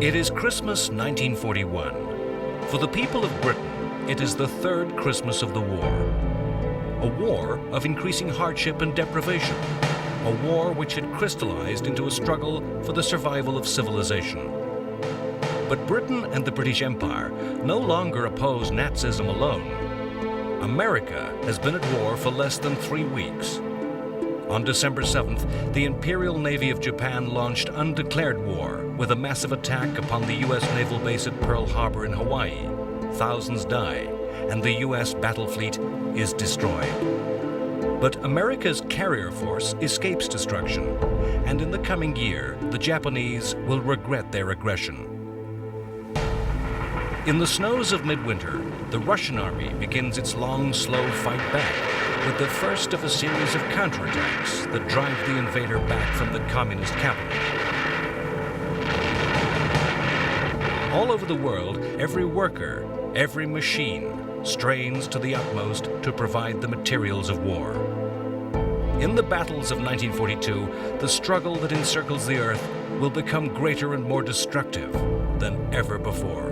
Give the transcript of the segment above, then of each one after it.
It is Christmas 1941. For the people of Britain, it is the third Christmas of the war. A war of increasing hardship and deprivation. A war which had crystallized into a struggle for the survival of civilization. But Britain and the British Empire no longer oppose Nazism alone. America has been at war for less than 3 weeks. On December 7th, the Imperial Navy of Japan launched undeclared war with a massive attack upon the U.S. naval base at Pearl Harbor in Hawaii. Thousands die, and the U.S. battle fleet is destroyed. But America's carrier force escapes destruction, and in the coming year, the Japanese will regret their aggression. In the snows of midwinter, the Russian army begins its long, slow fight back with the first of a series of counterattacks that drive the invader back from the communist capital. All over the world, every worker, every machine strains to the utmost to provide the materials of war. In the battles of 1942, the struggle that encircles the earth will become greater and more destructive than ever before.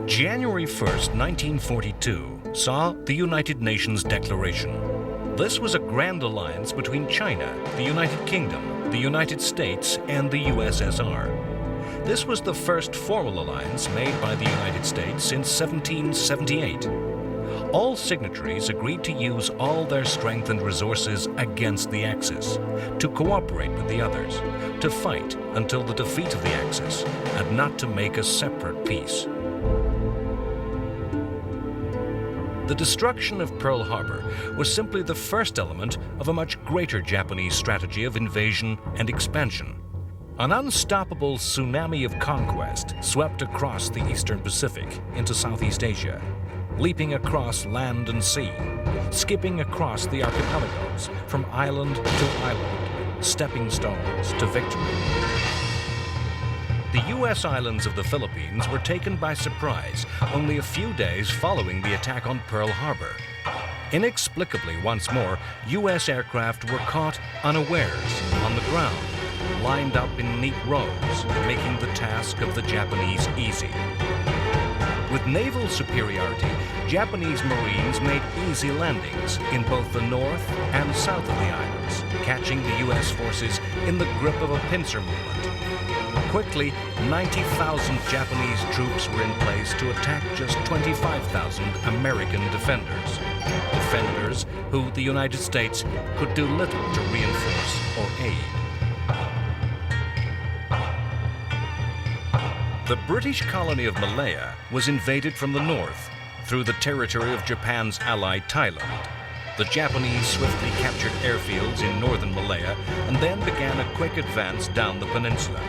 January 1st, 1942, saw the United Nations Declaration. This was a grand alliance between China, the United Kingdom, the United States, and the USSR. This was the first formal alliance made by the United States since 1778. All signatories agreed to use all their strength and resources against the Axis, to cooperate with the others, to fight until the defeat of the Axis, and not to make a separate peace. The destruction of Pearl Harbor was simply the first element of a much greater Japanese strategy of invasion and expansion. An unstoppable tsunami of conquest swept across the Eastern Pacific into Southeast Asia, leaping across land and sea, skipping across the archipelagos from island to island, stepping stones to victory. The U.S. islands of the Philippines were taken by surprise only a few days following the attack on Pearl Harbor. Inexplicably, once more, U.S. aircraft were caught unawares on the ground, lined up in neat rows, making the task of the Japanese easy. With naval superiority, Japanese Marines made easy landings in both the north and south of the islands, catching the U.S. forces in the grip of a pincer movement. Quickly, 90,000 Japanese troops were in place to attack just 25,000 American defenders. Defenders who the United States could do little to reinforce or aid. The British colony of Malaya was invaded from the north through the territory of Japan's ally Thailand. The Japanese swiftly captured airfields in northern Malaya and then began a quick advance down the peninsula.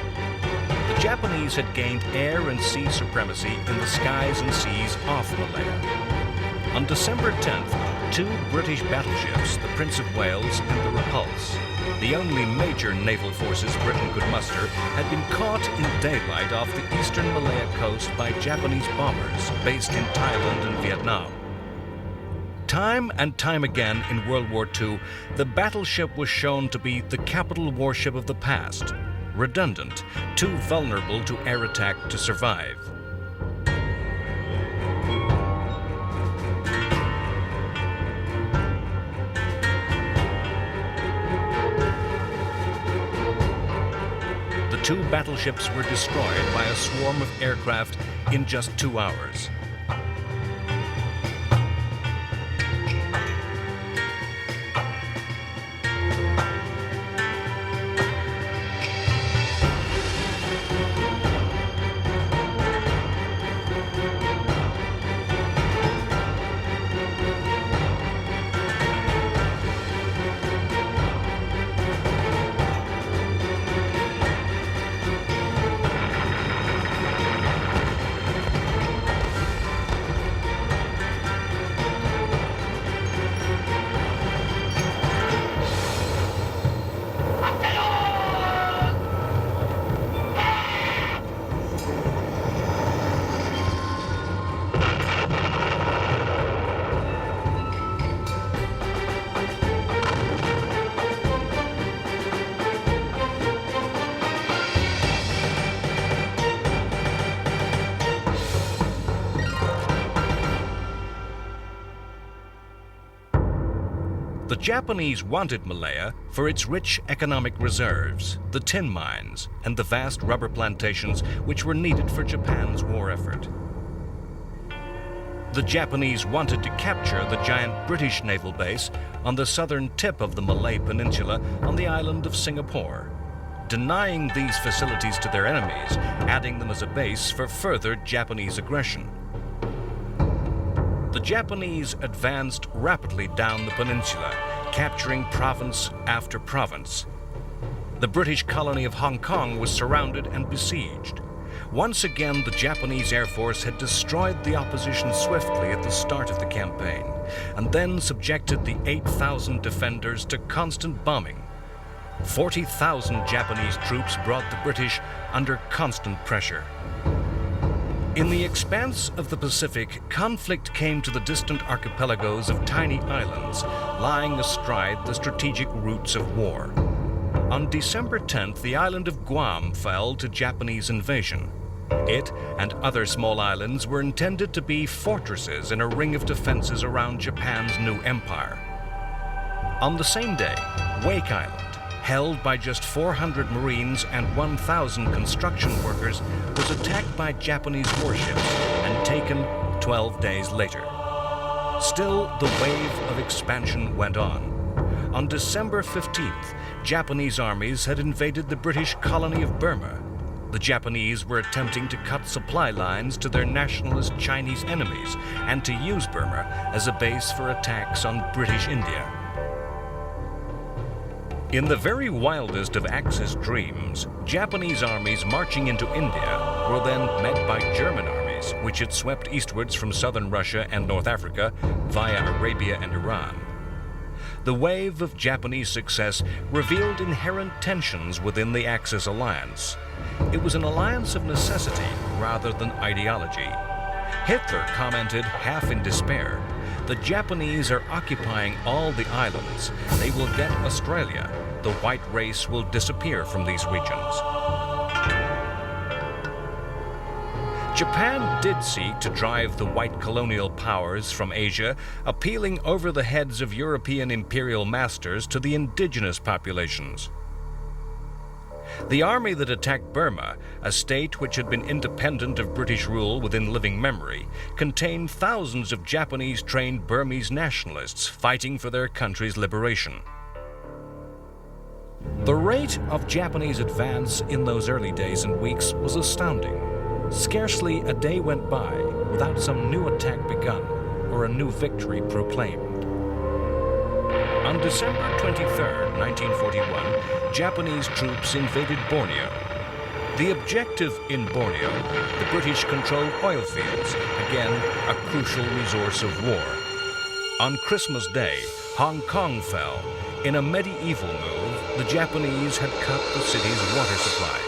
The Japanese had gained air and sea supremacy in the skies and seas off Malaya. On December 10th, 2 British battleships, the Prince of Wales and the Repulse, the only major naval forces Britain could muster, had been caught in daylight off the eastern Malaya coast by Japanese bombers based in Thailand and Vietnam. Time and time again in World War II, the battleship was shown to be the capital warship of the past, redundant, too vulnerable to air attack to survive. The 2 battleships were destroyed by a swarm of aircraft in just 2 hours. The Japanese wanted Malaya for its rich economic reserves, the tin mines, and the vast rubber plantations which were needed for Japan's war effort. The Japanese wanted to capture the giant British naval base on the southern tip of the Malay Peninsula on the island of Singapore, denying these facilities to their enemies, adding them as a base for further Japanese aggression. The Japanese advanced rapidly down the peninsula, capturing province after province. The British colony of Hong Kong was surrounded and besieged. Once again, the Japanese Air Force had destroyed the opposition swiftly at the start of the campaign, and then subjected the 8,000 defenders to constant bombing. 40,000 Japanese troops brought the British under constant pressure. In the expanse of the Pacific, conflict came to the distant archipelagos of tiny islands, lying astride the strategic routes of war. On December 10th, the island of Guam fell to Japanese invasion. It and other small islands were intended to be fortresses in a ring of defenses around Japan's new empire. On the same day, Wake Island, held by just 400 Marines and 1,000 construction workers, was attacked by Japanese warships and taken 12 days later. Still, the wave of expansion went on. On December 15th, Japanese armies had invaded the British colony of Burma. The Japanese were attempting to cut supply lines to their nationalist Chinese enemies and to use Burma as a base for attacks on British India. In the very wildest of Axis dreams, Japanese armies marching into India were then met by German armies, which had swept eastwards from southern Russia and North Africa via Arabia and Iran. The wave of Japanese success revealed inherent tensions within the Axis alliance. It was an alliance of necessity rather than ideology. Hitler commented, half in despair, "The Japanese are occupying all the islands. They will get Australia. The white race will disappear from these regions." Japan did seek to drive the white colonial powers from Asia, appealing over the heads of European imperial masters to the indigenous populations. The army that attacked Burma, a state which had been independent of British rule within living memory, contained thousands of Japanese-trained Burmese nationalists fighting for their country's liberation. The rate of Japanese advance in those early days and weeks was astounding. Scarcely a day went by without some new attack begun or a new victory proclaimed. On December 23, 1941, Japanese troops invaded Borneo. The objective in Borneo, the British-controlled oil fields, again a crucial resource of war. On Christmas Day, Hong Kong fell. In a medieval move, the Japanese had cut the city's water supply.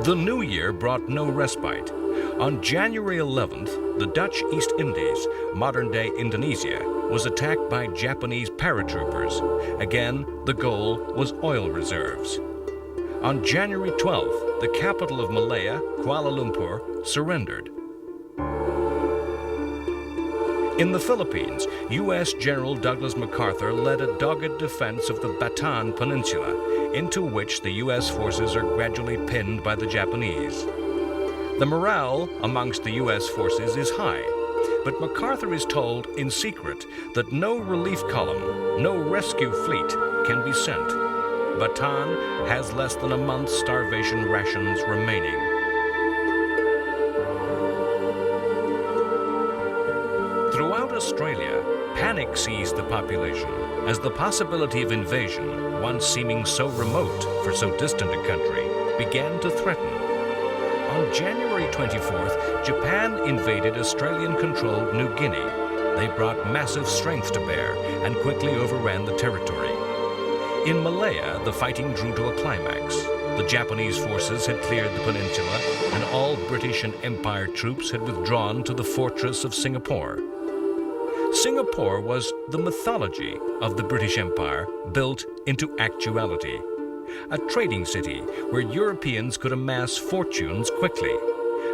The new year brought no respite. On January 11th, the Dutch East Indies, modern-day Indonesia, was attacked by Japanese paratroopers. Again, the goal was oil reserves. On January 12th, the capital of Malaya, Kuala Lumpur, surrendered. In the Philippines, U.S. General Douglas MacArthur led a dogged defense of the Bataan Peninsula, into which the U.S. forces are gradually pinned by the Japanese. The morale amongst the U.S. forces is high, but MacArthur is told in secret that no relief column, no rescue fleet can be sent. Bataan has less than a month's starvation rations remaining. Throughout Australia, panic seized the population as the possibility of invasion, once seeming so remote for so distant a country, began to threaten. On January 24th, Japan invaded Australian-controlled New Guinea. They brought massive strength to bear and quickly overran the territory. In Malaya, the fighting drew to a climax. The Japanese forces had cleared the peninsula, and all British and Empire troops had withdrawn to the fortress of Singapore. Singapore was the mythology of the British Empire built into actuality. A trading city where Europeans could amass fortunes quickly.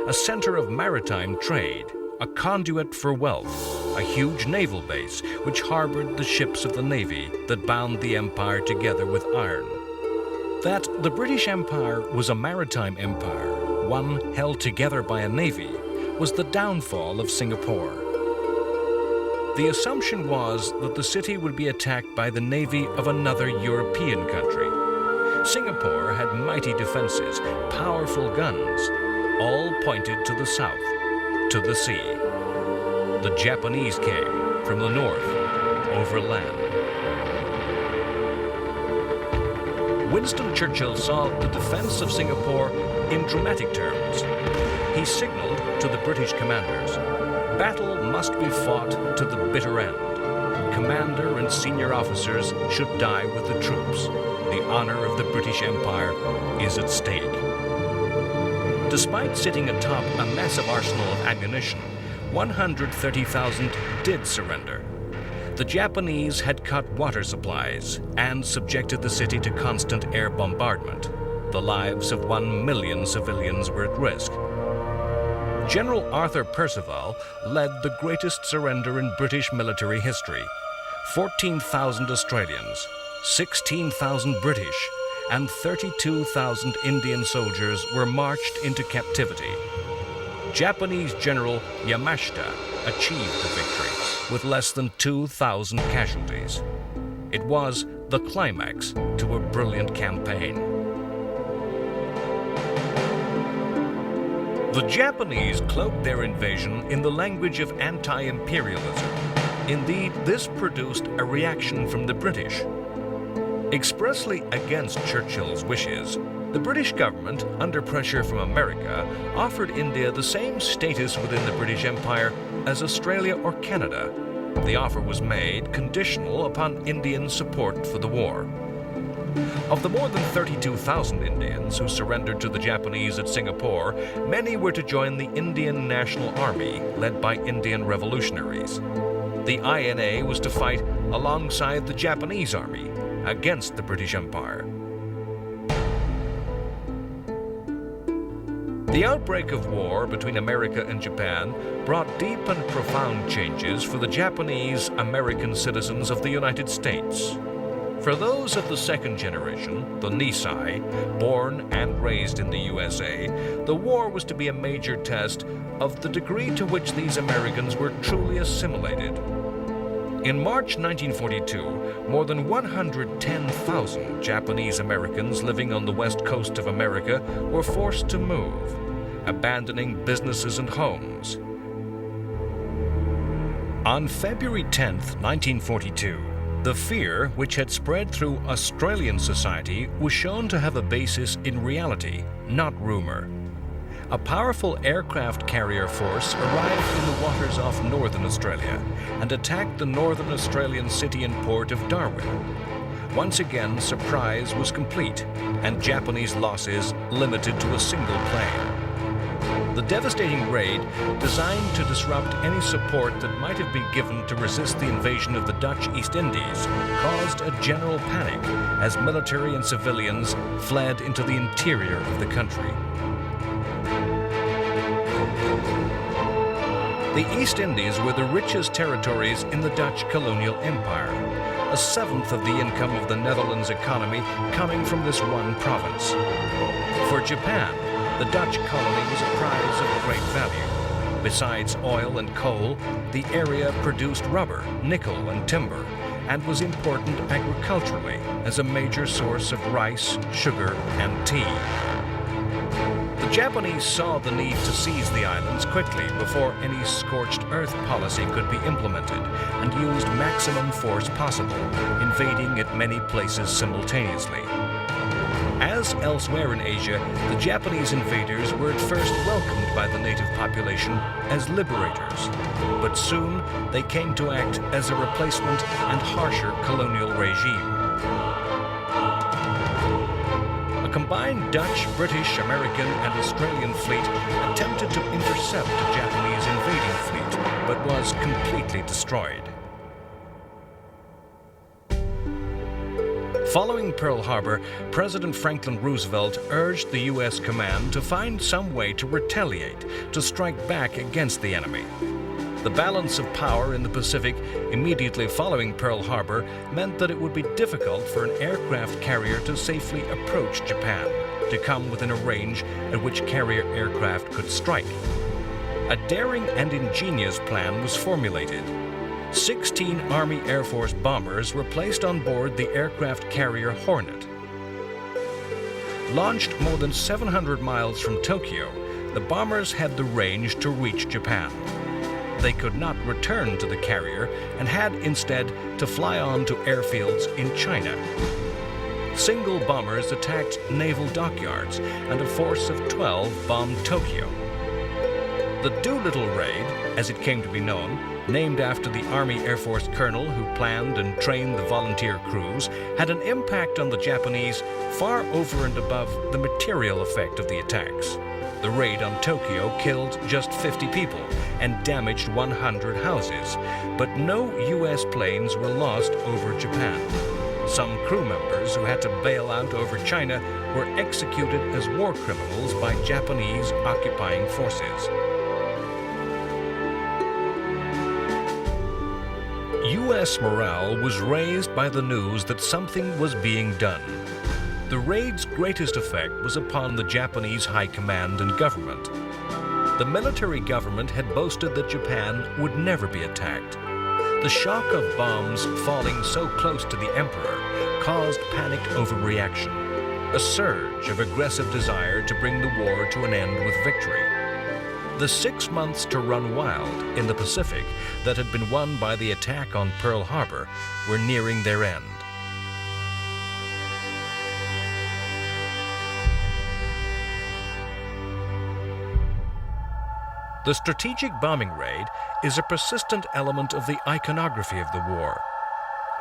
A center of maritime trade, a conduit for wealth, a huge naval base which harbored the ships of the Navy that bound the empire together with iron. That the British Empire was a maritime empire, one held together by a navy, was the downfall of Singapore. The assumption was that the city would be attacked by the navy of another European country. Singapore had mighty defenses, powerful guns, all pointed to the south, to the sea. The Japanese came from the north, over land. Winston Churchill saw the defense of Singapore in dramatic terms. He signaled to the British commanders, "Battle must be fought to the bitter end. Commander and senior officers should die with the troops. The honor of the British Empire is at stake." Despite sitting atop a massive arsenal of ammunition, 130,000 did surrender. The Japanese had cut water supplies and subjected the city to constant air bombardment. The lives of 1 million civilians were at risk. General Arthur Percival led the greatest surrender in British military history. 14,000 Australians, 16,000 British, and 32,000 Indian soldiers were marched into captivity. Japanese General Yamashita achieved the victory with less than 2,000 casualties. It was the climax to a brilliant campaign. The Japanese cloaked their invasion in the language of anti-imperialism. Indeed, this produced a reaction from the British. Expressly against Churchill's wishes, the British government, under pressure from America, offered India the same status within the British Empire as Australia or Canada. The offer was made conditional upon Indian support for the war. Of the more than 32,000 Indians who surrendered to the Japanese at Singapore, many were to join the Indian National Army, led by Indian revolutionaries. The INA was to fight alongside the Japanese Army against the British Empire. The outbreak of war between America and Japan brought deep and profound changes for the Japanese American citizens of the United States. For those of the second generation, the Nisei, born and raised in the USA, the war was to be a major test of the degree to which these Americans were truly assimilated. In March 1942, more than 110,000 Japanese Americans living on the west coast of America were forced to move, abandoning businesses and homes. On February 10, 1942, the fear which had spread through Australian society was shown to have a basis in reality, not rumor. A powerful aircraft carrier force arrived in the waters off northern Australia and attacked the northern Australian city and port of Darwin. Once again, surprise was complete and Japanese losses limited to a single plane. The devastating raid, designed to disrupt any support that might have been given to resist the invasion of the Dutch East Indies, caused a general panic as military and civilians fled into the interior of the country. The East Indies were the richest territories in the Dutch colonial empire, a seventh of the income of the Netherlands economy coming from this one province. For Japan, the Dutch colony was a prize of great value. Besides oil and coal, the area produced rubber, nickel, and timber, and was important agriculturally as a major source of rice, sugar, and tea. The Japanese saw the need to seize the islands quickly before any scorched earth policy could be implemented, and used maximum force possible, invading at many places simultaneously. As elsewhere in Asia, the Japanese invaders were at first welcomed by the native population as liberators, but soon they came to act as a replacement and harsher colonial regime. A combined Dutch, British, American, and Australian fleet attempted to intercept a Japanese invading fleet, but was completely destroyed. Following Pearl Harbor, President Franklin Roosevelt urged the U.S. command to find some way to retaliate, to strike back against the enemy. The balance of power in the Pacific immediately following Pearl Harbor meant that it would be difficult for an aircraft carrier to safely approach Japan, to come within a range at which carrier aircraft could strike. A daring and ingenious plan was formulated. 16 Army Air Force bombers were placed on board the aircraft carrier Hornet. Launched more than 700 miles from Tokyo, the bombers had the range to reach Japan. They could not return to the carrier and had instead to fly on to airfields in China. Single bombers attacked naval dockyards, and a force of 12 bombed Tokyo. The Doolittle Raid, as it came to be known, named after the Army Air Force colonel who planned and trained the volunteer crews, had an impact on the Japanese far over and above the material effect of the attacks. The raid on Tokyo killed just 50 people and damaged 100 houses, but no U.S. planes were lost over Japan. Some crew members who had to bail out over China were executed as war criminals by Japanese occupying forces. U.S. morale was raised by the news that something was being done. The raid's greatest effect was upon the Japanese high command and government. The military government had boasted that Japan would never be attacked. The shock of bombs falling so close to the emperor caused panicked overreaction, a surge of aggressive desire to bring the war to an end with victory. The 6 months to run wild in the Pacific that had been won by the attack on Pearl Harbor were nearing their end. The strategic bombing raid is a persistent element of the iconography of the war.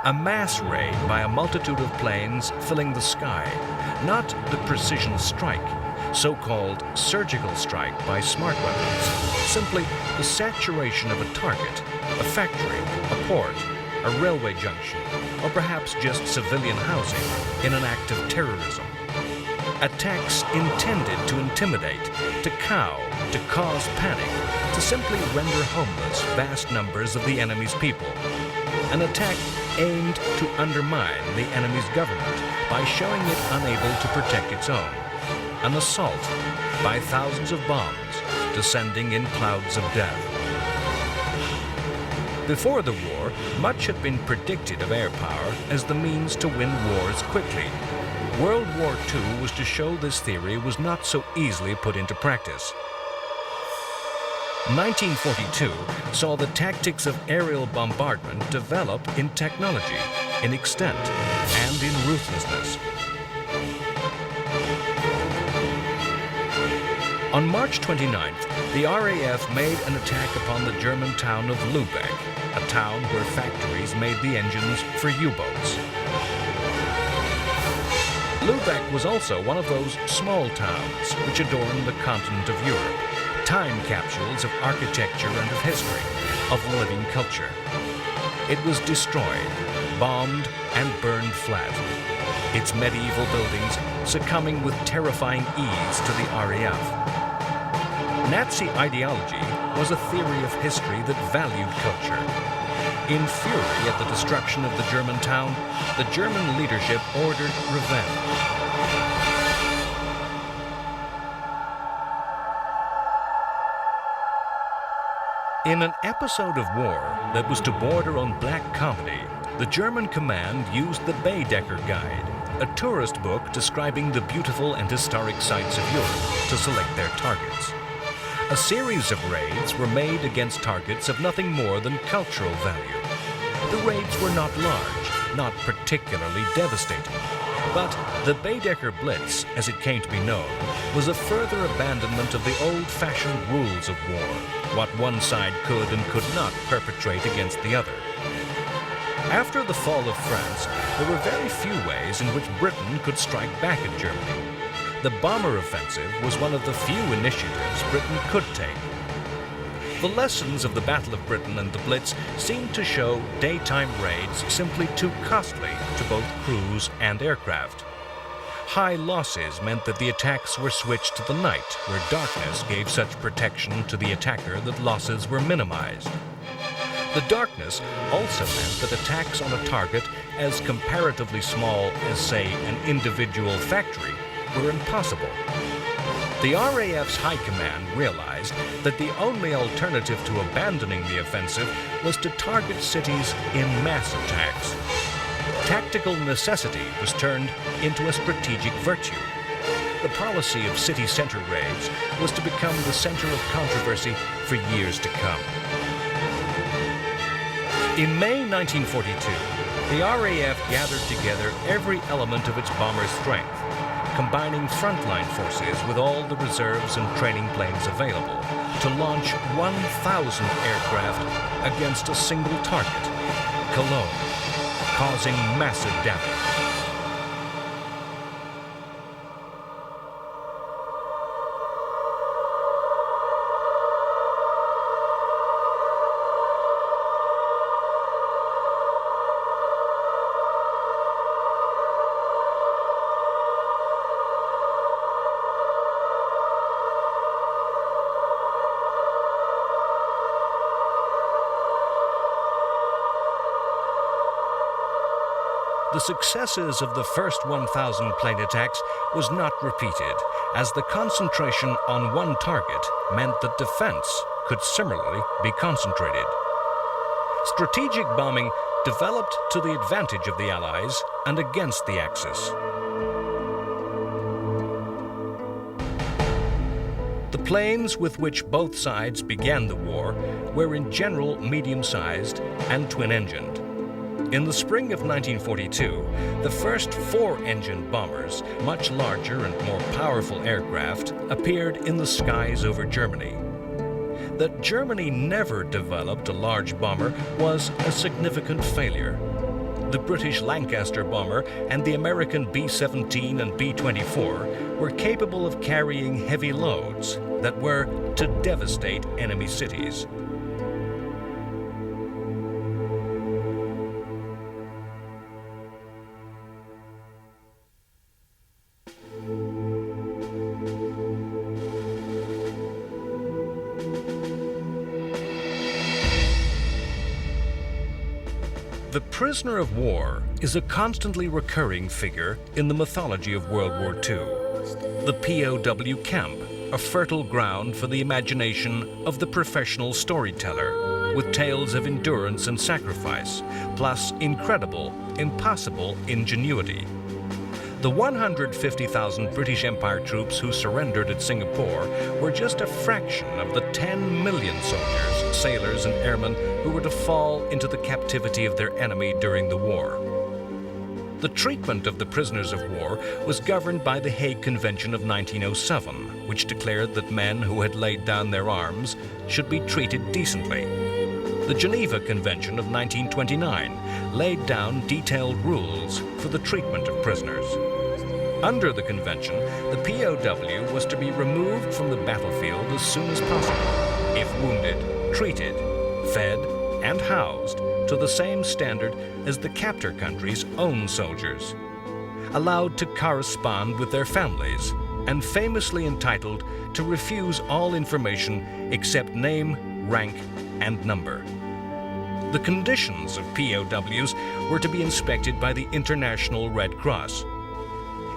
A mass raid by a multitude of planes filling the sky, not the precision strike, so-called surgical strike by smart weapons, simply the saturation of a target, a factory, a port, a railway junction, or perhaps just civilian housing in an act of terrorism. Attacks intended to intimidate, to cow, to cause panic, to simply render homeless vast numbers of the enemy's people. An attack aimed to undermine the enemy's government by showing it unable to protect its own. An assault by thousands of bombs descending in clouds of death. Before the war, much had been predicted of air power as the means to win wars quickly. World War II was to show this theory was not so easily put into practice. 1942 saw the tactics of aerial bombardment develop in technology, in extent, and in ruthlessness. On March 29th, the RAF made an attack upon the German town of Lübeck, a town where factories made the engines for U-boats. Lübeck was also one of those small towns which adorn the continent of Europe, time capsules of architecture and of history, of living culture. It was destroyed, bombed, and burned flat, its medieval buildings succumbing with terrifying ease to the RAF. Nazi ideology was a theory of history that valued culture. In fury at the destruction of the German town, the German leadership ordered revenge. In an episode of war that was to border on black comedy, the German command used the Baedeker Guide, a tourist book describing the beautiful and historic sites of Europe, to select their targets. A series of raids were made against targets of nothing more than cultural value. The raids were not large, not particularly devastating. But the Baedeker Blitz, as it came to be known, was a further abandonment of the old-fashioned rules of war, what one side could and could not perpetrate against the other. After the fall of France, there were very few ways in which Britain could strike back at Germany. The bomber offensive was one of the few initiatives Britain could take. The lessons of the Battle of Britain and the Blitz seemed to show daytime raids simply too costly to both crews and aircraft. High losses meant that the attacks were switched to the night, where darkness gave such protection to the attacker that losses were minimized. The darkness also meant that attacks on a target as comparatively small as, say, an individual factory were impossible. The RAF's High Command realized that the only alternative to abandoning the offensive was to target cities in mass attacks. Tactical necessity was turned into a strategic virtue. The policy of city center raids was to become the center of controversy for years to come. In May 1942, the RAF gathered together every element of its bomber strength, combining frontline forces with all the reserves and training planes available to launch 1,000 aircraft against a single target, Cologne, causing massive damage. The successes of the first 1,000 plane attacks was not repeated, as the concentration on one target meant that defense could similarly be concentrated. Strategic bombing developed to the advantage of the Allies and against the Axis. The planes with which both sides began the war were in general medium-sized and twin-engined. In the spring of 1942, the first four-engined bombers, much larger and more powerful aircraft, appeared in the skies over Germany. That Germany never developed a large bomber was a significant failure. The British Lancaster bomber and the American B-17 and B-24 were capable of carrying heavy loads that were to devastate enemy cities. The prisoner of war is a constantly recurring figure in the mythology of World War II. The POW camp, a fertile ground for the imagination of the professional storyteller, with tales of endurance and sacrifice, plus incredible, impossible ingenuity. The 150,000 British Empire troops who surrendered at Singapore were just a fraction of the 10 million soldiers, sailors, and airmen who were to fall into the captivity of their enemy during the war. The treatment of the prisoners of war was governed by the Hague Convention of 1907, which declared that men who had laid down their arms should be treated decently. The Geneva Convention of 1929 laid down detailed rules for the treatment of prisoners. Under the convention, the POW was to be removed from the battlefield as soon as possible, if wounded, treated, fed, and housed to the same standard as the captor country's own soldiers, allowed to correspond with their families, and famously entitled to refuse all information except name, rank, and number. The conditions of POWs were to be inspected by the International Red Cross.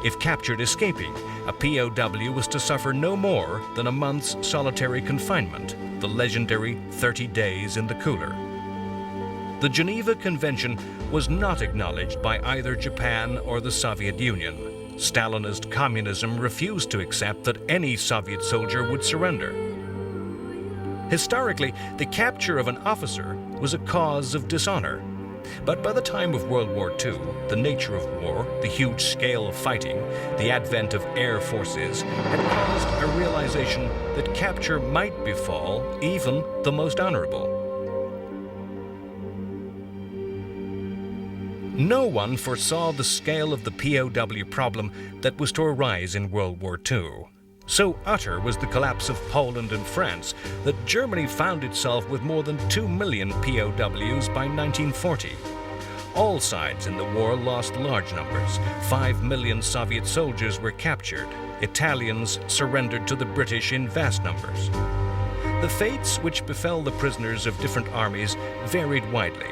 If captured escaping, a POW was to suffer no more than a month's solitary confinement, the legendary 30 days in the cooler. The Geneva Convention was not acknowledged by either Japan or the Soviet Union. Stalinist communism refused to accept that any Soviet soldier would surrender. Historically, the capture of an officer was a cause of dishonor. But by the time of World War II, the nature of war, the huge scale of fighting, the advent of air forces, had caused a realization that capture might befall even the most honorable. No one foresaw the scale of the POW problem that was to arise in World War II. So utter was the collapse of Poland and France that Germany found itself with more than 2 million POWs by 1940. All sides in the war lost large numbers. 5 million Soviet soldiers were captured. Italians surrendered to the British in vast numbers. The fates which befell the prisoners of different armies varied widely.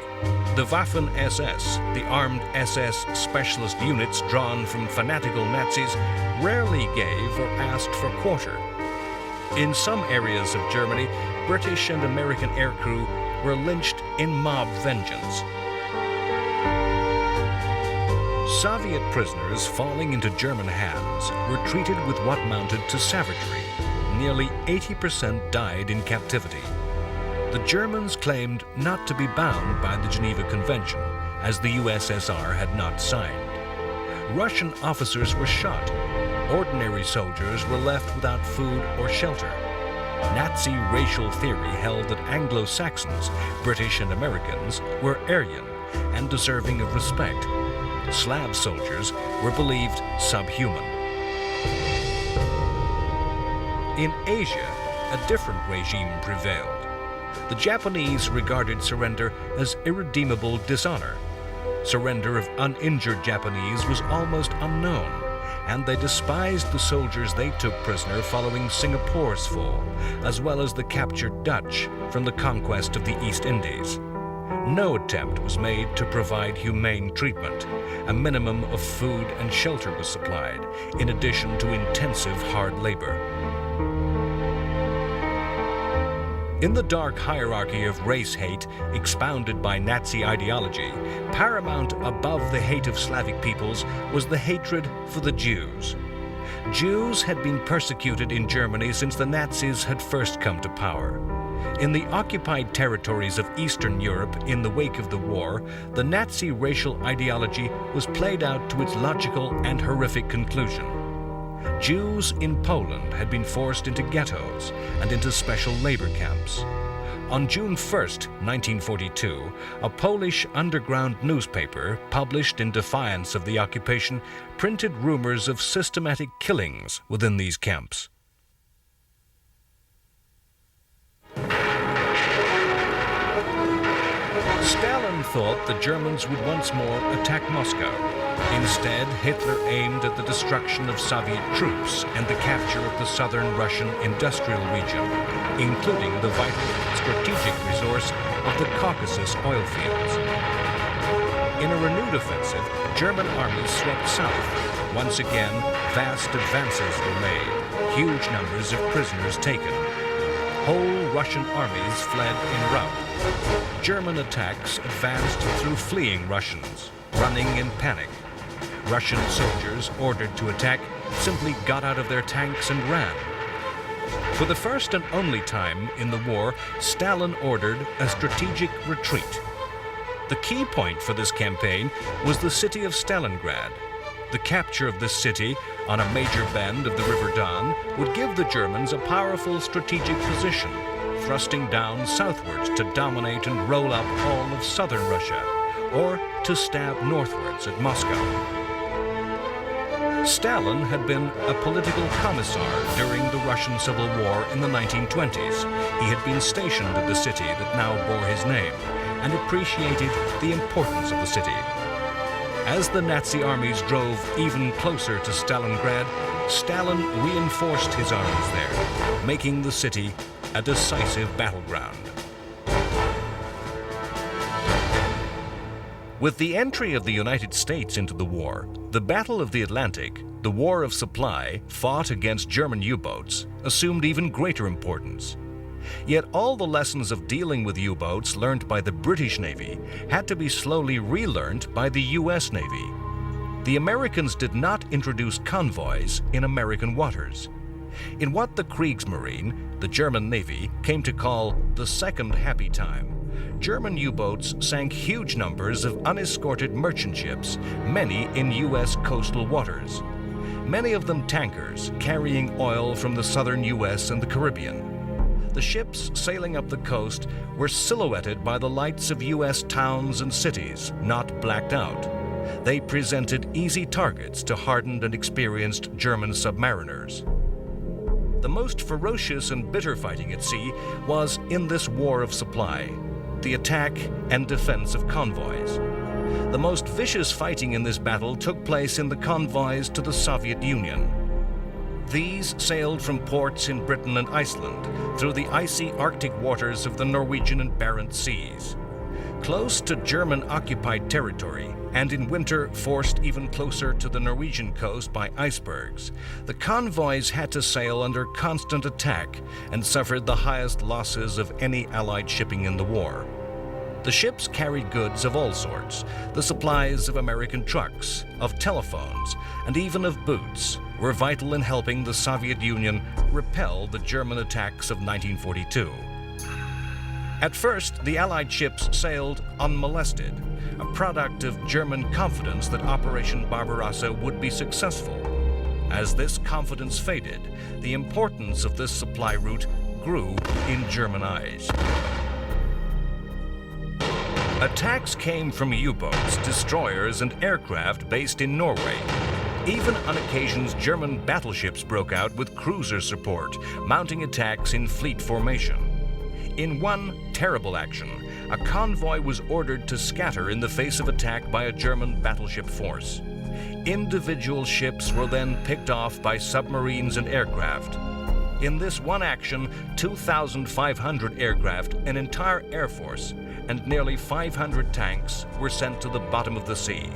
The Waffen-SS, the armed SS specialist units drawn from fanatical Nazis, rarely gave or asked for quarter. In some areas of Germany, British and American aircrew were lynched in mob vengeance. Soviet prisoners falling into German hands were treated with what amounted to savagery. Nearly 80% died in captivity. The Germans claimed not to be bound by the Geneva Convention, as the USSR had not signed. Russian officers were shot. Ordinary soldiers were left without food or shelter. Nazi racial theory held that Anglo-Saxons, British and Americans, were Aryan and deserving of respect. Slav soldiers were believed subhuman. In Asia, a different regime prevailed. The Japanese regarded surrender as irredeemable dishonor. Surrender of uninjured Japanese was almost unknown, and they despised the soldiers they took prisoner following Singapore's fall, as well as the captured Dutch from the conquest of the East Indies. No attempt was made to provide humane treatment. A minimum of food and shelter was supplied, in addition to intensive hard labor. In the dark hierarchy of race hate expounded by Nazi ideology, paramount above the hate of Slavic peoples was the hatred for the Jews. Jews had been persecuted in Germany since the Nazis had first come to power. In the occupied territories of Eastern Europe in the wake of the war, the Nazi racial ideology was played out to its logical and horrific conclusion. Jews in Poland had been forced into ghettos and into special labor camps. On June 1, 1942, a Polish underground newspaper, published in defiance of the occupation, printed rumors of systematic killings within these camps. Stalin thought the Germans would once more attack Moscow. Instead, Hitler aimed at the destruction of Soviet troops and the capture of the southern Russian industrial region, including the vital strategic resource of the Caucasus oil fields. In a renewed offensive, German armies swept south. Once again, vast advances were made, huge numbers of prisoners taken. Whole Russian armies fled en route. German attacks advanced through fleeing Russians, running in panic. Russian soldiers ordered to attack simply got out of their tanks and ran. For the first and only time in the war, Stalin ordered a strategic retreat. The key point for this campaign was the city of Stalingrad. The capture of this city on a major bend of the River Don would give the Germans a powerful strategic position, thrusting down southwards to dominate and roll up all of southern Russia, or to stab northwards at Moscow. Stalin had been a political commissar during the Russian Civil War in the 1920s. He had been stationed at the city that now bore his name and appreciated the importance of the city. As the Nazi armies drove even closer to Stalingrad, Stalin reinforced his armies there, making the city a decisive battleground. With the entry of the United States into the war, the Battle of the Atlantic, the War of Supply, fought against German U-boats, assumed even greater importance. Yet all the lessons of dealing with U-boats learned by the British Navy had to be slowly relearned by the U.S. Navy. The Americans did not introduce convoys in American waters. In what the Kriegsmarine, the German Navy, came to call the Second Happy Time, German U-boats sank huge numbers of unescorted merchant ships, many in U.S. coastal waters. Many of them tankers carrying oil from the southern U.S. and the Caribbean. The ships sailing up the coast were silhouetted by the lights of U.S. towns and cities, not blacked out. They presented easy targets to hardened and experienced German submariners. the most ferocious and bitter fighting at sea was in this war of supply, the attack and defense of convoys. The most vicious fighting in this battle took place in the convoys to the Soviet Union. These sailed from ports in Britain and Iceland through the icy Arctic waters of the Norwegian and Barents Seas. Close to German-occupied territory, and in winter forced even closer to the Norwegian coast by icebergs, the convoys had to sail under constant attack and suffered the highest losses of any Allied shipping in the war. The ships carried goods of all sorts. The supplies of American trucks, of telephones, and even of boots were vital in helping the Soviet Union repel the German attacks of 1942. At first, the Allied ships sailed unmolested, a product of German confidence that Operation Barbarossa would be successful. As this confidence faded, the importance of this supply route grew in German eyes. Attacks came from U-boats, destroyers, and aircraft based in Norway. Even on occasions, German battleships broke out with cruiser support, mounting attacks in fleet formation. In one terrible action, a convoy was ordered to scatter in the face of attack by a German battleship force. Individual ships were then picked off by submarines and aircraft. In this one action, 2,500 aircraft, an entire air force, and nearly 500 tanks were sent to the bottom of the sea.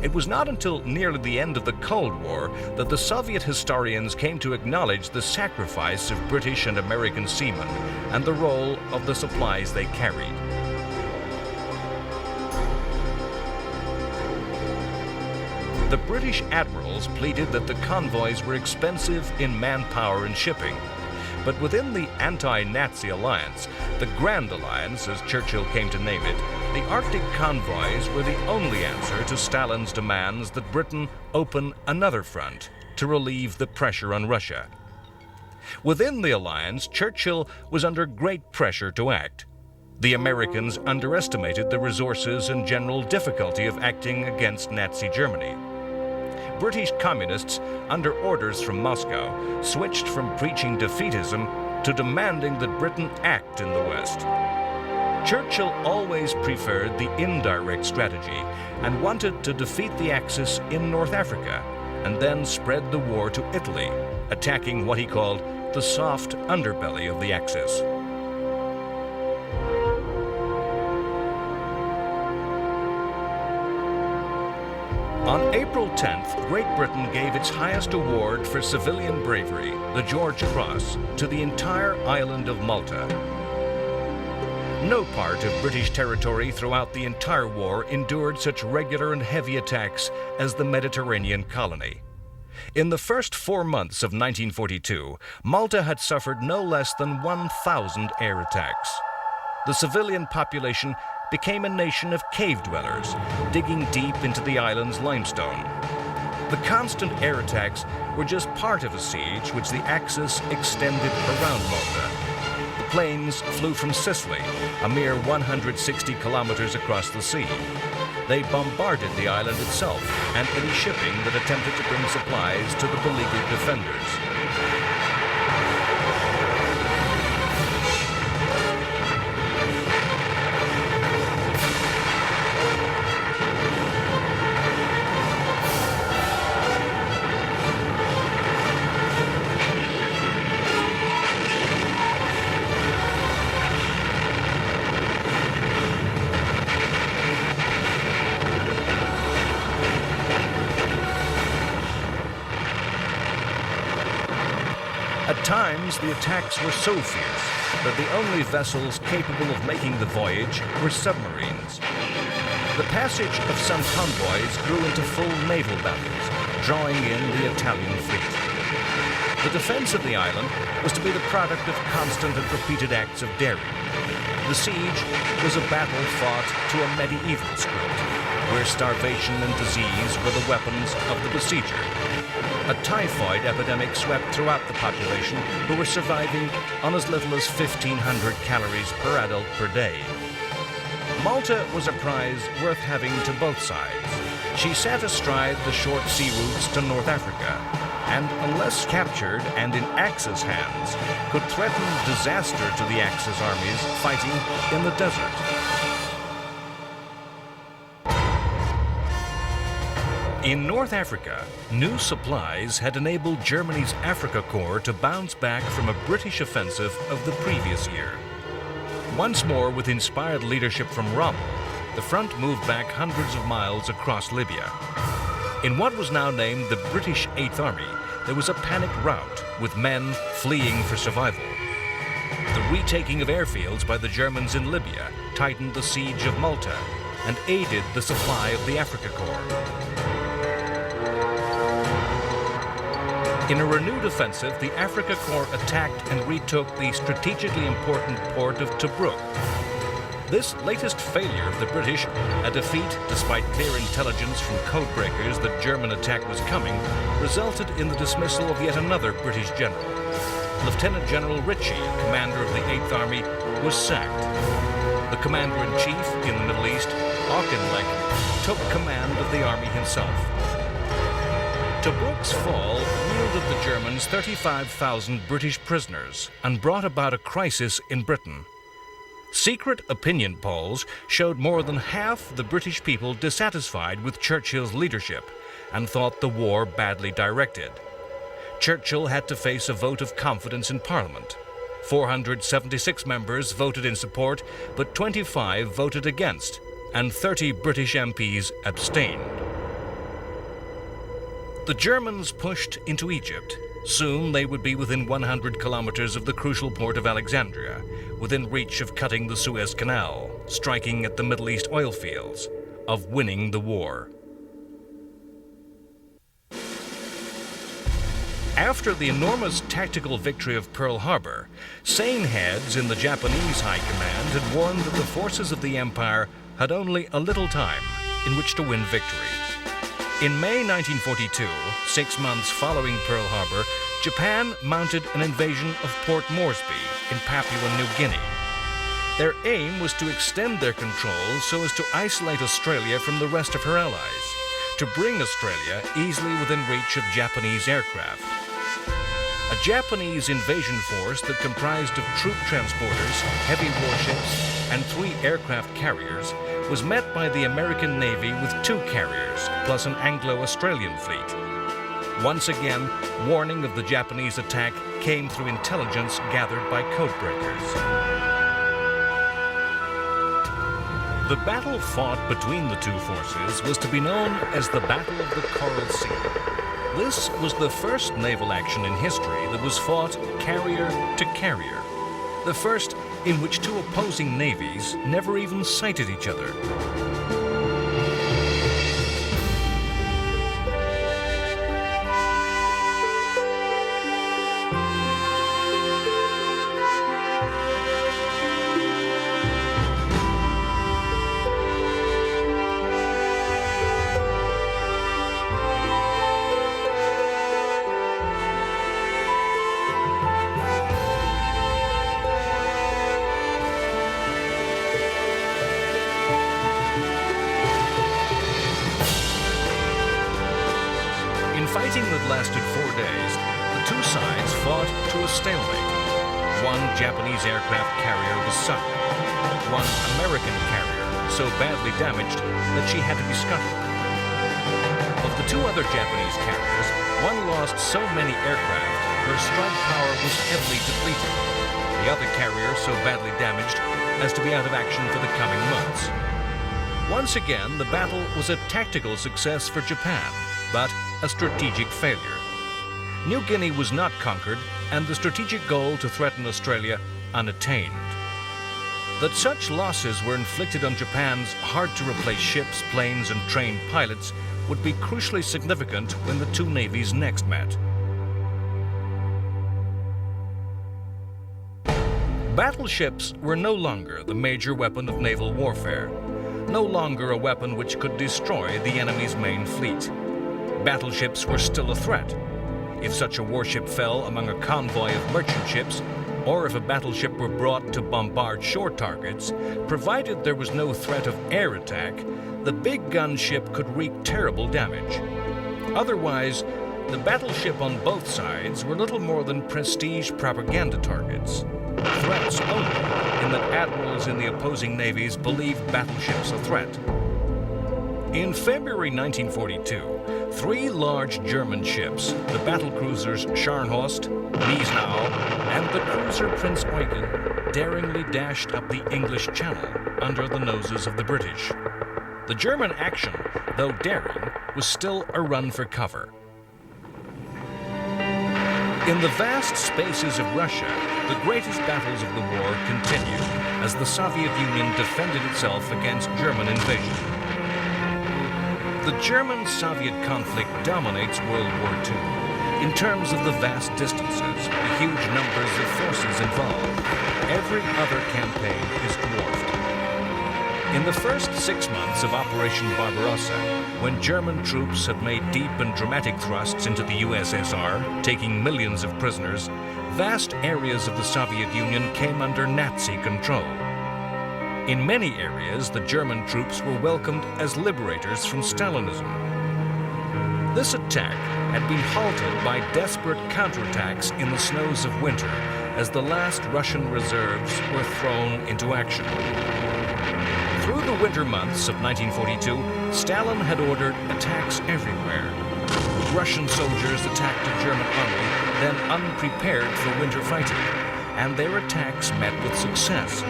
It was not until nearly the end of the Cold War that the Soviet historians came to acknowledge the sacrifice of British and American seamen and the role of the supplies they carried. The British admirals pleaded that the convoys were expensive in manpower and shipping. But within the anti-Nazi alliance, the Grand Alliance, as Churchill came to name it, the Arctic convoys were the only answer to Stalin's demands that Britain open another front to relieve the pressure on Russia. Within the alliance, Churchill was under great pressure to act. The Americans underestimated the resources and general difficulty of acting against Nazi Germany. British communists, under orders from Moscow, switched from preaching defeatism to demanding that Britain act in the West. Churchill always preferred the indirect strategy and wanted to defeat the Axis in North Africa and then spread the war to Italy, attacking what he called the soft underbelly of the Axis. On April 10th, Great Britain gave its highest award for civilian bravery, the George Cross, to the entire island of Malta. No part of British territory throughout the entire war endured such regular and heavy attacks as the Mediterranean colony. In the first 4 months of 1942, Malta had suffered no less than 1,000 air attacks. The civilian population became a nation of cave dwellers, digging deep into the island's limestone. The constant air attacks were just part of a siege which the Axis extended around Malta. The planes flew from Sicily, a mere 160 kilometers across the sea. They bombarded the island itself and any shipping that attempted to bring supplies to the beleaguered defenders. At times, the attacks were so fierce that the only vessels capable of making the voyage were submarines. The passage of some convoys grew into full naval battles, drawing in the Italian fleet. The defense of the island was to be the product of constant and repeated acts of daring. The siege was a battle fought to a medieval script, where starvation and disease were the weapons of the besieger. A typhoid epidemic swept throughout the population, who were surviving on as little as 1,500 calories per adult per day. Malta was a prize worth having to both sides. She sat astride the short sea routes to North Africa. and unless captured and in Axis hands, could threaten disaster to the Axis armies fighting in the desert. In North Africa, new supplies had enabled Germany's Africa Corps to bounce back from a British offensive of the previous year. Once more, with inspired leadership from Rommel, the front moved back hundreds of miles across Libya. In what was now named the British Eighth Army, there was a panicked rout, with men fleeing for survival. The retaking of airfields by the Germans in Libya tightened the siege of Malta and aided the supply of the Africa Corps. In a renewed offensive, the Africa Corps attacked and retook the strategically important port of Tobruk. This latest failure of the British, a defeat despite clear intelligence from codebreakers that German attack was coming, resulted in the dismissal of yet another British general. Lieutenant General Ritchie, commander of the 8th Army, was sacked. The commander-in-chief in the Middle East, Auchinleck, took command of the army himself. Tobruk's fall yielded the Germans 35,000 British prisoners and brought about a crisis in Britain. Secret opinion polls showed more than half the British people dissatisfied with Churchill's leadership and thought the war badly directed. Churchill had to face a vote of confidence in Parliament. 476 members voted in support, but 25 voted against, and 30 British MPs abstained. The Germans pushed into Egypt. Soon they would be within 100 kilometers of the crucial port of Alexandria, within reach of cutting the Suez Canal, striking at the Middle East oil fields, of winning the war. After the enormous tactical victory of Pearl Harbor, sane heads in the Japanese High Command had warned that the forces of the Empire had only a little time in which to win victory. In May 1942, 6 months following Pearl Harbor, Japan mounted an invasion of Port Moresby in Papua New Guinea. Their aim was to extend their control so as to isolate Australia from the rest of her allies, to bring Australia easily within reach of Japanese aircraft. A Japanese invasion force that comprised of troop transporters, heavy warships, and 3 aircraft carriers was met by the American Navy with 2 carriers, plus an Anglo-Australian fleet. Once again, warning of the Japanese attack came through intelligence gathered by codebreakers. The battle fought between the 2 forces was to be known as the Battle of the Coral Sea. This was the first naval action in history that was fought carrier to carrier. The first in which 2 opposing navies never even sighted each other. Fighting that lasted 4 days, the 2 sides fought to a stalemate. 1 Japanese aircraft carrier was sunk. 1 American carrier so badly damaged that she had to be scuttled. Of the 2 other Japanese carriers, one lost so many aircraft her strike power was heavily depleted. The other carrier so badly damaged as to be out of action for the coming months. Once again, the battle was a tactical success for Japan, but a strategic failure. New Guinea was not conquered, and the strategic goal to threaten Australia unattained. That such losses were inflicted on Japan's hard-to-replace ships, planes, and trained pilots would be crucially significant when the 2 navies next met. Battleships were no longer the major weapon of naval warfare, no longer a weapon which could destroy the enemy's main fleet. Battleships were still a threat. If such a warship fell among a convoy of merchant ships, or if a battleship were brought to bombard shore targets, provided there was no threat of air attack, the big gun ship could wreak terrible damage. Otherwise, The battleship on both sides were little more than prestige propaganda targets. Threats only, in that admirals in the opposing navies believed battleships a threat. In February 1942, 3 large German ships, the battlecruisers Scharnhorst, Gneisenau, and the cruiser Prince Eugen, daringly dashed up the English Channel under the noses of the British. The German action, though daring, was still a run for cover. In the vast spaces of Russia, the greatest battles of the war continued as the Soviet Union defended itself against German invasion. The German-Soviet conflict dominates World War II. In terms of the vast distances, the huge numbers of forces involved, every other campaign is dwarfed. In the first 6 months of Operation Barbarossa, when German troops had made deep and dramatic thrusts into the USSR, taking millions of prisoners, vast areas of the Soviet Union came under Nazi control. In many areas, the German troops were welcomed as liberators from Stalinism. This attack had been halted by desperate counterattacks in the snows of winter as the last Russian reserves were thrown into action. Through the winter months of 1942, Stalin had ordered attacks everywhere. Russian soldiers attacked a German army then unprepared for winter fighting, and their attacks met with success.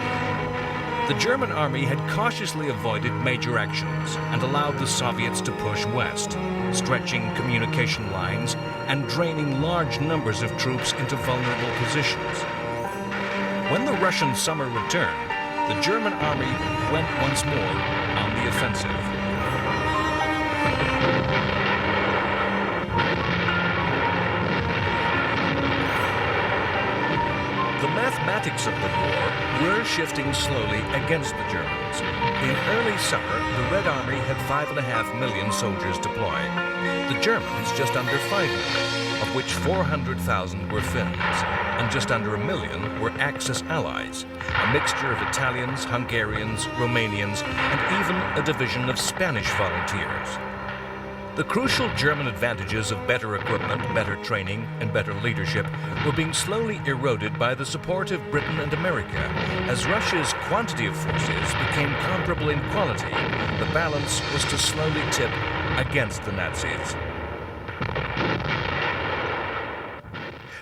The German army had cautiously avoided major actions and allowed the Soviets to push west, stretching communication lines and draining large numbers of troops into vulnerable positions. When the Russian summer returned, the German army went once more on the offensive. The mathematics of the war were shifting slowly against the Germans. In early summer, the Red Army had 5.5 million soldiers deployed. The Germans just under 5 million, of which 400,000 were Finns, and just under 1 million were Axis allies, a mixture of Italians, Hungarians, Romanians, and even a division of Spanish volunteers. The crucial German advantages of better equipment, better training, and better leadership were being slowly eroded by the support of Britain and America. As Russia's quantity of forces became comparable in quality, the balance was to slowly tip against the Nazis.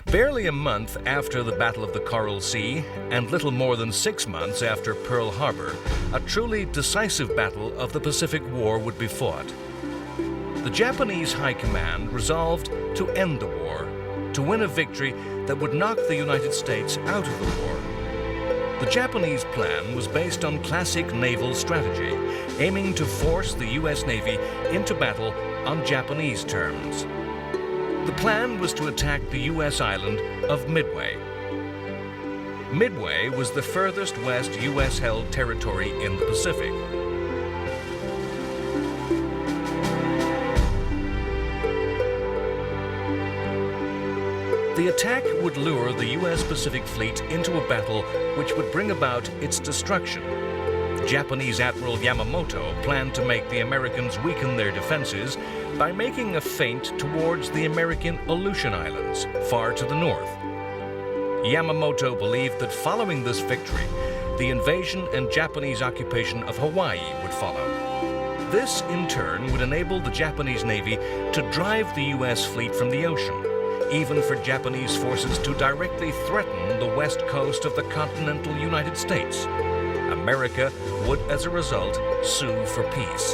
Barely a month after the Battle of the Coral Sea, and little more than 6 months after Pearl Harbor, a truly decisive battle of the Pacific War would be fought. The Japanese High Command resolved to end the war, to win a victory that would knock the United States out of the war. The Japanese plan was based on classic naval strategy, aiming to force the U.S. Navy into battle on Japanese terms. The plan was to attack the U.S. island of Midway. Midway was the furthest west U.S.-held territory in the Pacific. The attack would lure the U.S. Pacific Fleet into a battle which would bring about its destruction. Japanese Admiral Yamamoto planned to make the Americans weaken their defenses by making a feint towards the American Aleutian Islands, far to the north. Yamamoto believed that following this victory, the invasion and Japanese occupation of Hawaii would follow. This, in turn, would enable the Japanese Navy to drive the U.S. fleet from the ocean, even for Japanese forces to directly threaten the west coast of the continental United States. America would, as a result, sue for peace.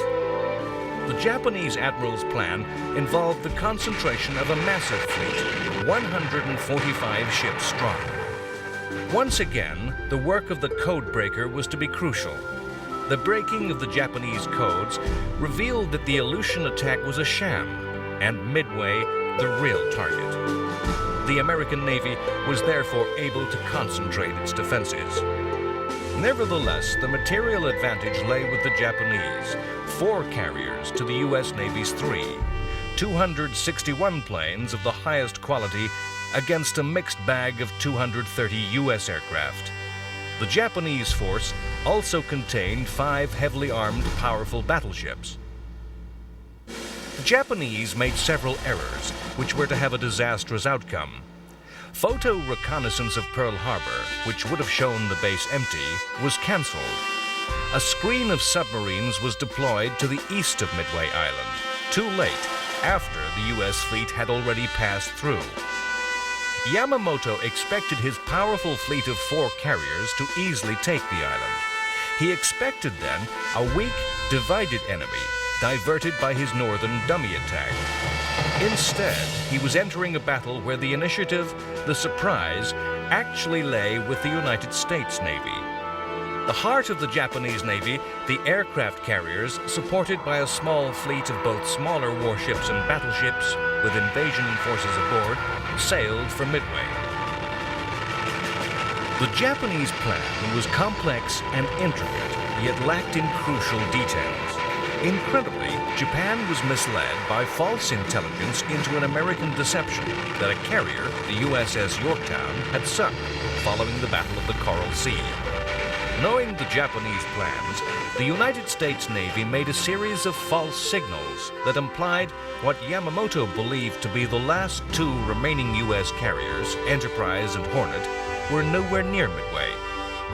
The Japanese admiral's plan involved the concentration of a massive fleet, 145 ships strong. Once again, the work of the codebreaker was to be crucial. The breaking of the Japanese codes revealed that the Aleutian attack was a sham, and Midway the real target. The American Navy was therefore able to concentrate its defenses. Nevertheless, the material advantage lay with the Japanese, 4 carriers to the U.S. Navy's 3, 261 planes of the highest quality against a mixed bag of 230 U.S. aircraft. The Japanese force also contained 5 heavily armed, powerful battleships. The Japanese made several errors, which were to have a disastrous outcome. Photo reconnaissance of Pearl Harbor, which would have shown the base empty, was cancelled. A screen of submarines was deployed to the east of Midway Island, too late, after the U.S. fleet had already passed through. Yamamoto expected his powerful fleet of 4 carriers to easily take the island. He expected then a weak, divided enemy, diverted by his northern dummy attack. Instead, he was entering a battle where the initiative, the surprise, actually lay with the United States Navy. The heart of the Japanese Navy, the aircraft carriers, supported by a small fleet of both smaller warships and battleships with invasion forces aboard, sailed for Midway. The Japanese plan was complex and intricate, yet lacked in crucial details. Incredibly, Japan was misled by false intelligence into an American deception that a carrier, the USS Yorktown, had sunk following the Battle of the Coral Sea. Knowing the Japanese plans, the United States Navy made a series of false signals that implied what Yamamoto believed to be the last 2 remaining U.S. carriers, Enterprise and Hornet, were nowhere near Midway.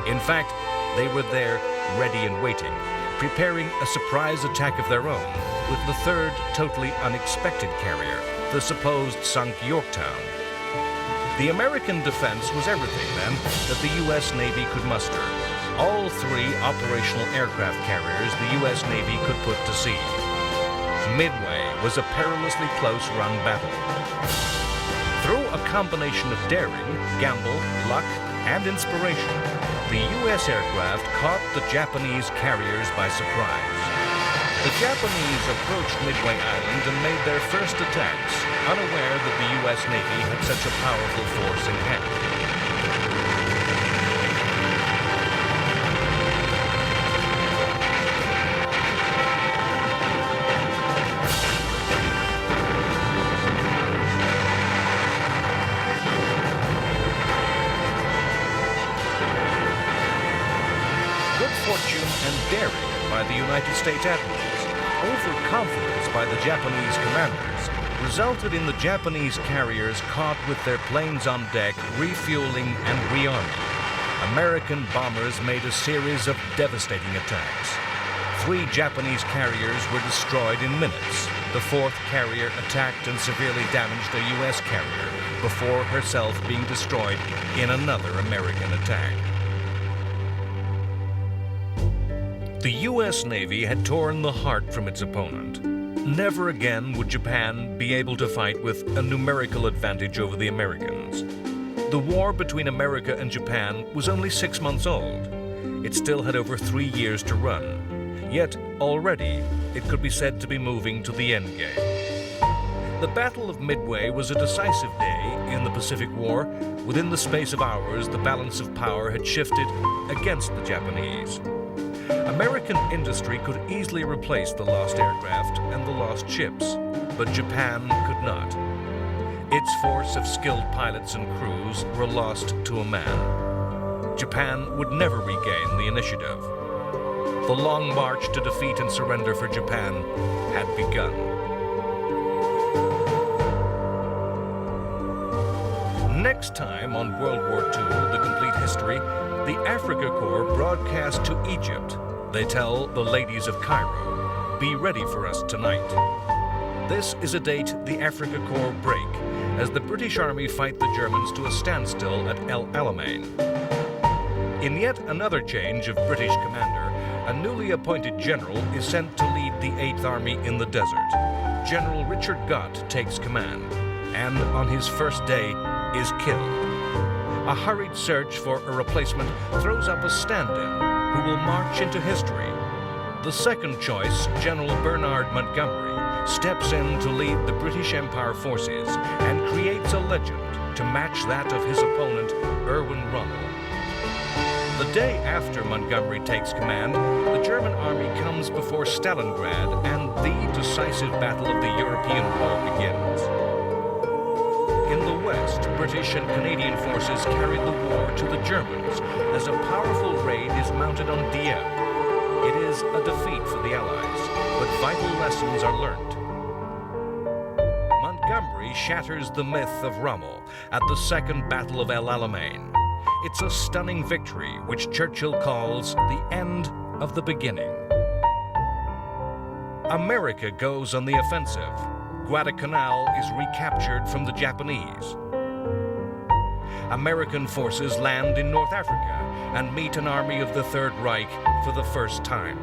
In fact, they were there, ready and waiting, preparing a surprise attack of their own with the 3rd totally unexpected carrier, the supposed sunk Yorktown. The American defense was everything, then, that the U.S. Navy could muster. All 3 operational aircraft carriers the U.S. Navy could put to sea. Midway was a perilously close-run battle. Through a combination of daring, gamble, luck, and inspiration, the U.S. aircraft caught the Japanese carriers by surprise. The Japanese approached Midway Island and made their first attacks, unaware that the U.S. Navy had such a powerful force in hand. Daring by the United States admirals, overconfidence by the Japanese commanders, resulted in the Japanese carriers caught with their planes on deck, refueling and rearming. American bombers made a series of devastating attacks. 3 Japanese carriers were destroyed in minutes. The 4th carrier attacked and severely damaged a U.S. carrier before herself being destroyed in another American attack. The U.S. Navy had torn the heart from its opponent. Never again would Japan be able to fight with a numerical advantage over the Americans. The war between America and Japan was only 6 months old. It still had over 3 years to run. Yet, already, it could be said to be moving to the endgame. The Battle of Midway was a decisive day in the Pacific War. Within the space of hours, the balance of power had shifted against the Japanese. American industry could easily replace the lost aircraft and the lost ships, but Japan could not. Its force of skilled pilots and crews were lost to a man. Japan would never regain the initiative. The long march to defeat and surrender for Japan had begun. Next time on World War II, The Complete History, the Africa Corps broadcast to Egypt. They tell the ladies of Cairo, "Be ready for us tonight." This is a date the Africa Corps break, as the British Army fight the Germans to a standstill at El Alamein. In yet another change of British commander, a newly appointed general is sent to lead the 8th Army in the desert. General Richard Gott takes command, and on his first day is killed. A hurried search for a replacement throws up a stand-in who will march into history. The second choice, General Bernard Montgomery, steps in to lead the British Empire forces and creates a legend to match that of his opponent, Erwin Rommel. The day after Montgomery takes command, the German army comes before Stalingrad and the decisive battle of the European War begins. In the West, British and Canadian forces carried the war to the Germans as a powerful raid is mounted on Dieppe. It is a defeat for the Allies, but vital lessons are learnt. victory shatters the myth of Rommel at the Second Battle of El Alamein. It's a stunning victory which Churchill calls the end of the beginning. America goes on the offensive. Guadalcanal is recaptured from the Japanese. American forces land in North Africa and meet an army of the Third Reich for the first time.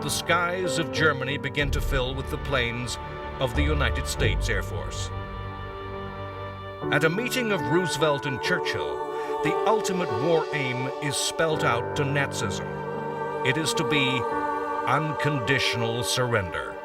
The skies of Germany begin to fill with the planes of the United States Air Force. At a meeting of Roosevelt and Churchill, the ultimate war aim is spelled out to Nazism. It is to be unconditional surrender.